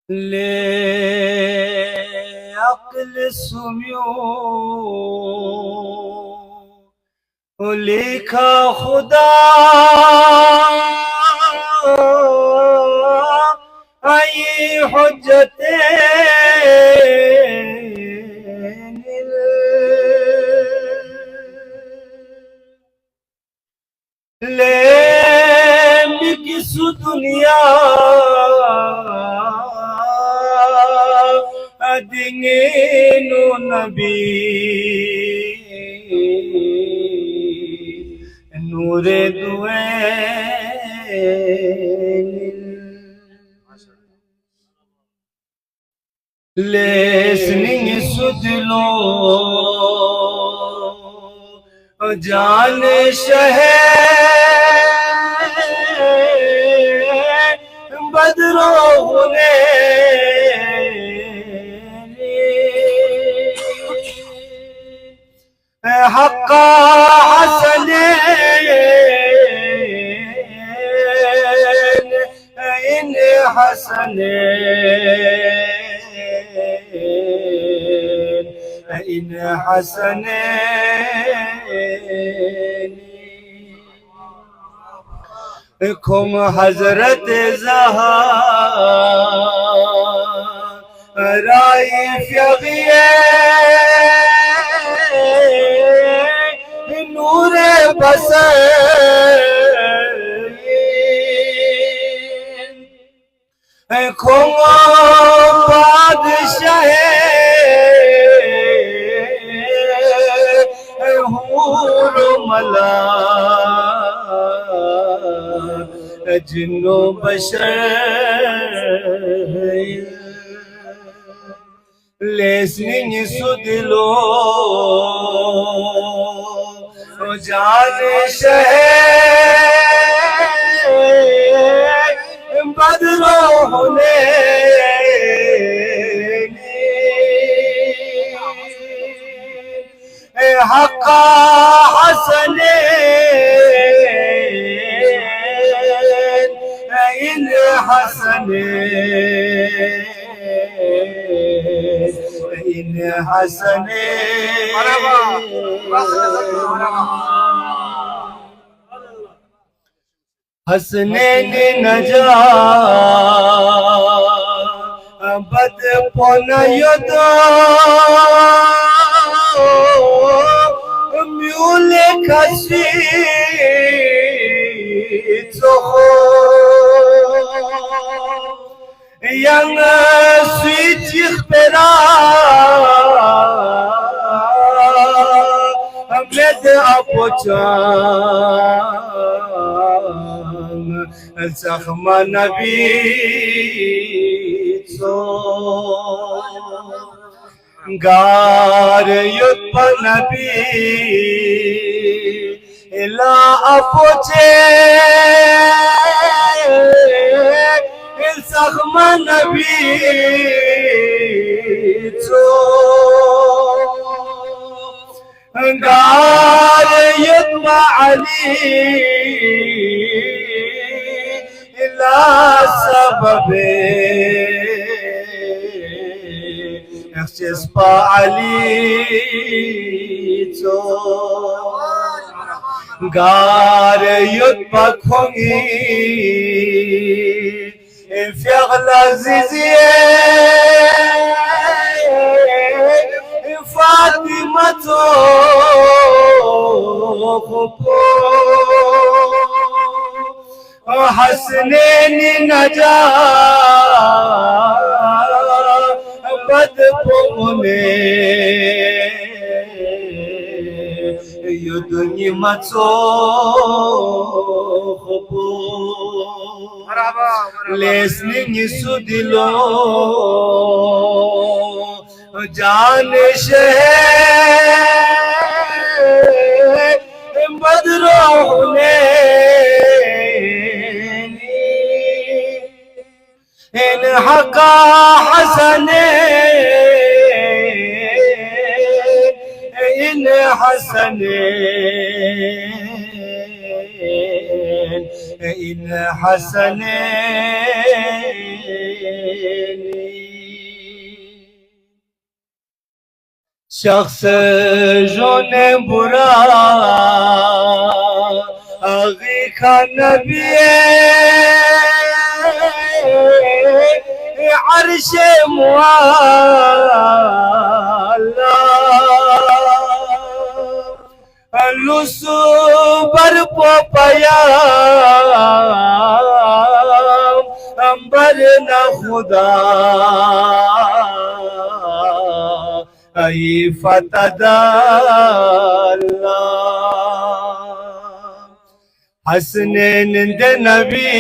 لعقل سمیو लिखा खुदा आई हुज्जते ले किसु दुनिया दिंगेनु नबी नूरे दुए लेसनिंग सुदलो जान शहे बदरो ने हक्का हसने इन हसने इन हसने खुम हजरत ज़हरा फ़िये नूरे बसर खुम बादशाह हूर मला जिन्नो बशर लेसनिंग सुदलो जान शहे बदरो होने हक्का हसने इन हसने इन हसने हसने ने नजा बद पोनयदो म्यूले खसी yang suci khpera med apochang zakhma nabi so gar yut nabi ila apoche zakhma nabi so gar yutma ali ila sababe اخشس pa ali so gar yutma khongi في أغلى زيزي فاطمة حسنين نجا بدبوني يدني ماتو listening sudilo जान शहे बदरो ने इन हका हसने इन हसने इन हसने शख्स जोने बुरा आगे का नबी अर्शे मुआल्ला लुसु बर पोपया अंबर न खुदा आई फतदाल्ला हसनैन दे नबी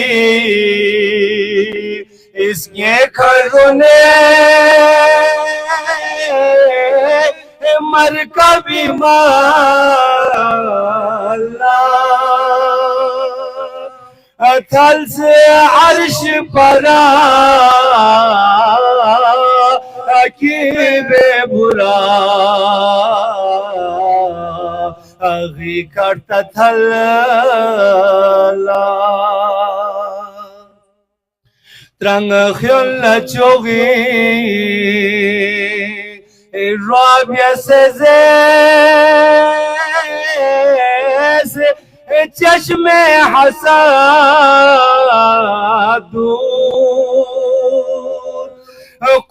इसके खरोने मर कभी माला थल से अर्श परा की बेबुरा अगी करता थल्ला Trang khuyên là chogi Rabia sezes Chashme hasadur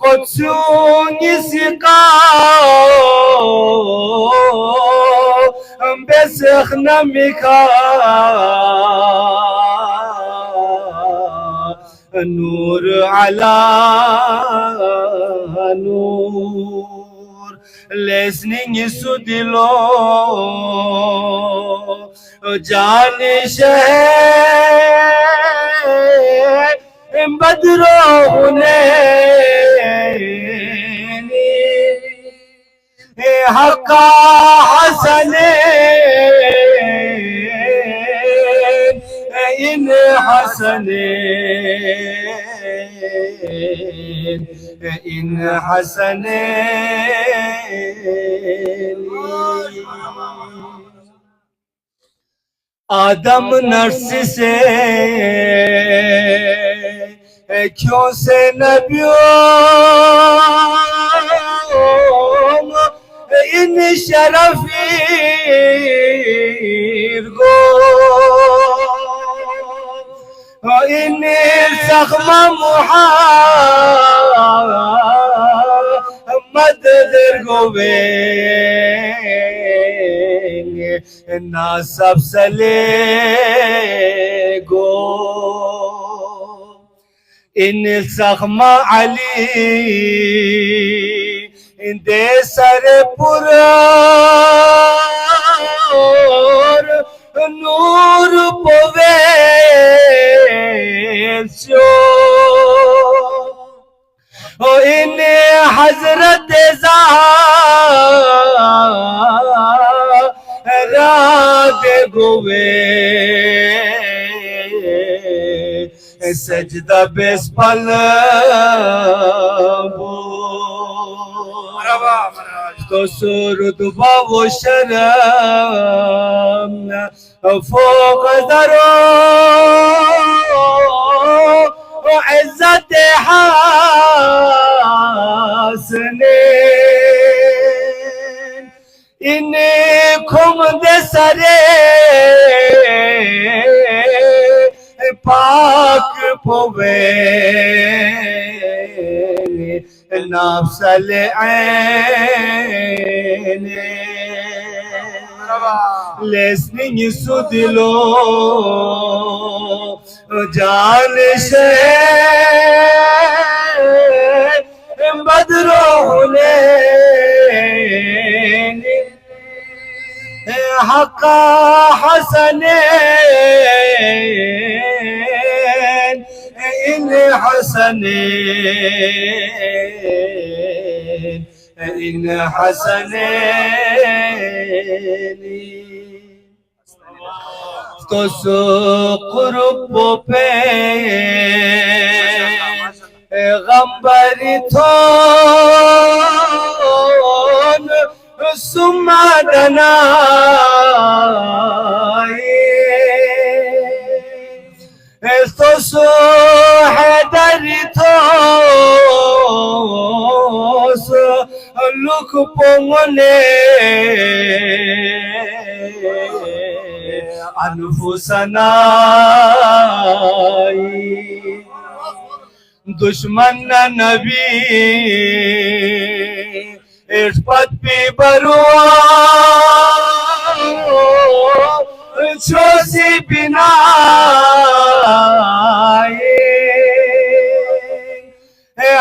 Qudsun yisika Besekhna mika नूर अला नूर listening सुदिलो जानिश बदरो ने हका हसने इन हसनैन इन हसनैन आदम नर्स से क्यों से नबियों इन शरफीर गो इन सखमा मुहम्मद दरगोवे ना सब सले गो इन सखमा अली दे सर पुरा नूर पोवे ओ इन हजरत रात गोवे सजदा बेस्पल तो सुरद बाबो शरम फौक दरो इज्जत हासने इन्हें खुम दे सरे पाक पोवे नाफसल ऐने listening सुदिलो जान से बदरो ने हका हसनैन इन हसनैन इन हसनैन तो सुक़ुरब पे गंबरी थोन सुमदना तो सो हैदरी थोस pongone anfusana दुश्मन नबी इस पद पे बरुआ छोसी बिना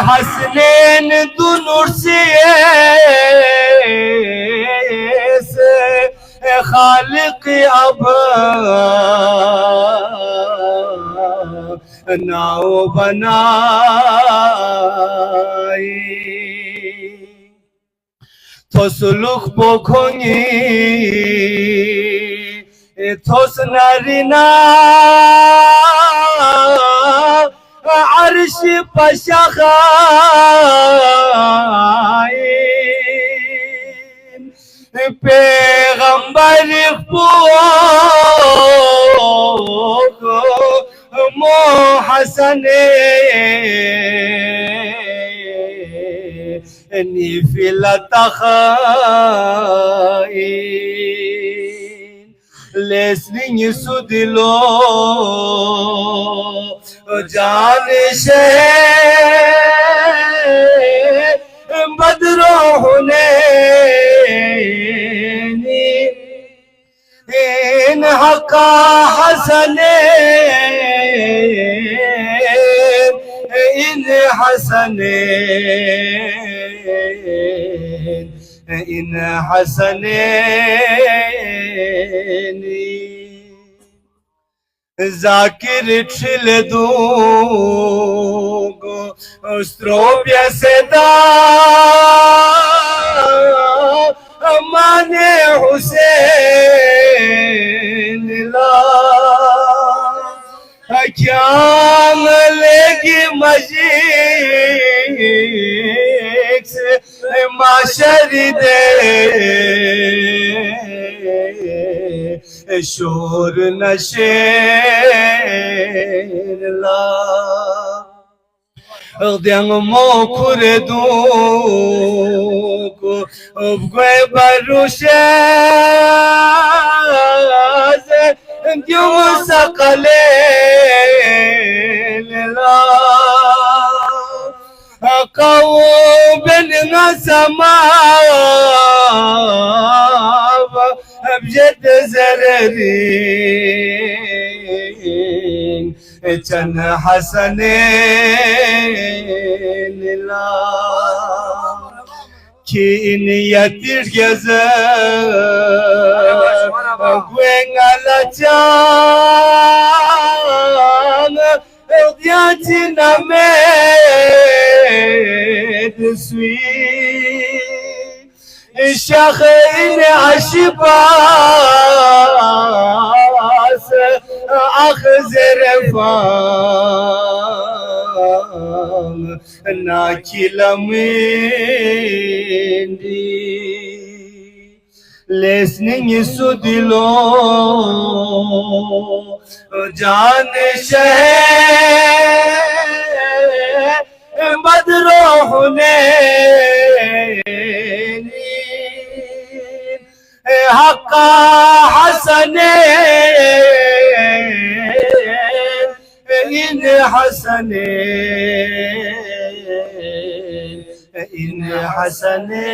हसनैन दुनूर से खालिक अब नाव बनाए थोस लुक पोखोंगी थोस नारिना अर्श पशखाए पैगंबर मो हसने निफिलतखाइन लेसनिंग सुदिलो जान शे बदरो होने इन हका हसने इन हसने इन हसने जाकिर छिल दूगो स्त्रोप्य से दा माने हुसैन ला क्या लेगी मजीद माशरी दे शोर नशेर ला Deng mo kure du ko obgue barushe diu sakale la kau ben ngasama abjad zarari चन हसने ला कि इन यतिर गज गुएंगला चांग याचिन में दुस्वी शख़ीन अशबास अखज़र फाम नाकिलमेंदी listening sudilo जान शह बदरो होने हक्का हसने इन हसने इन हसने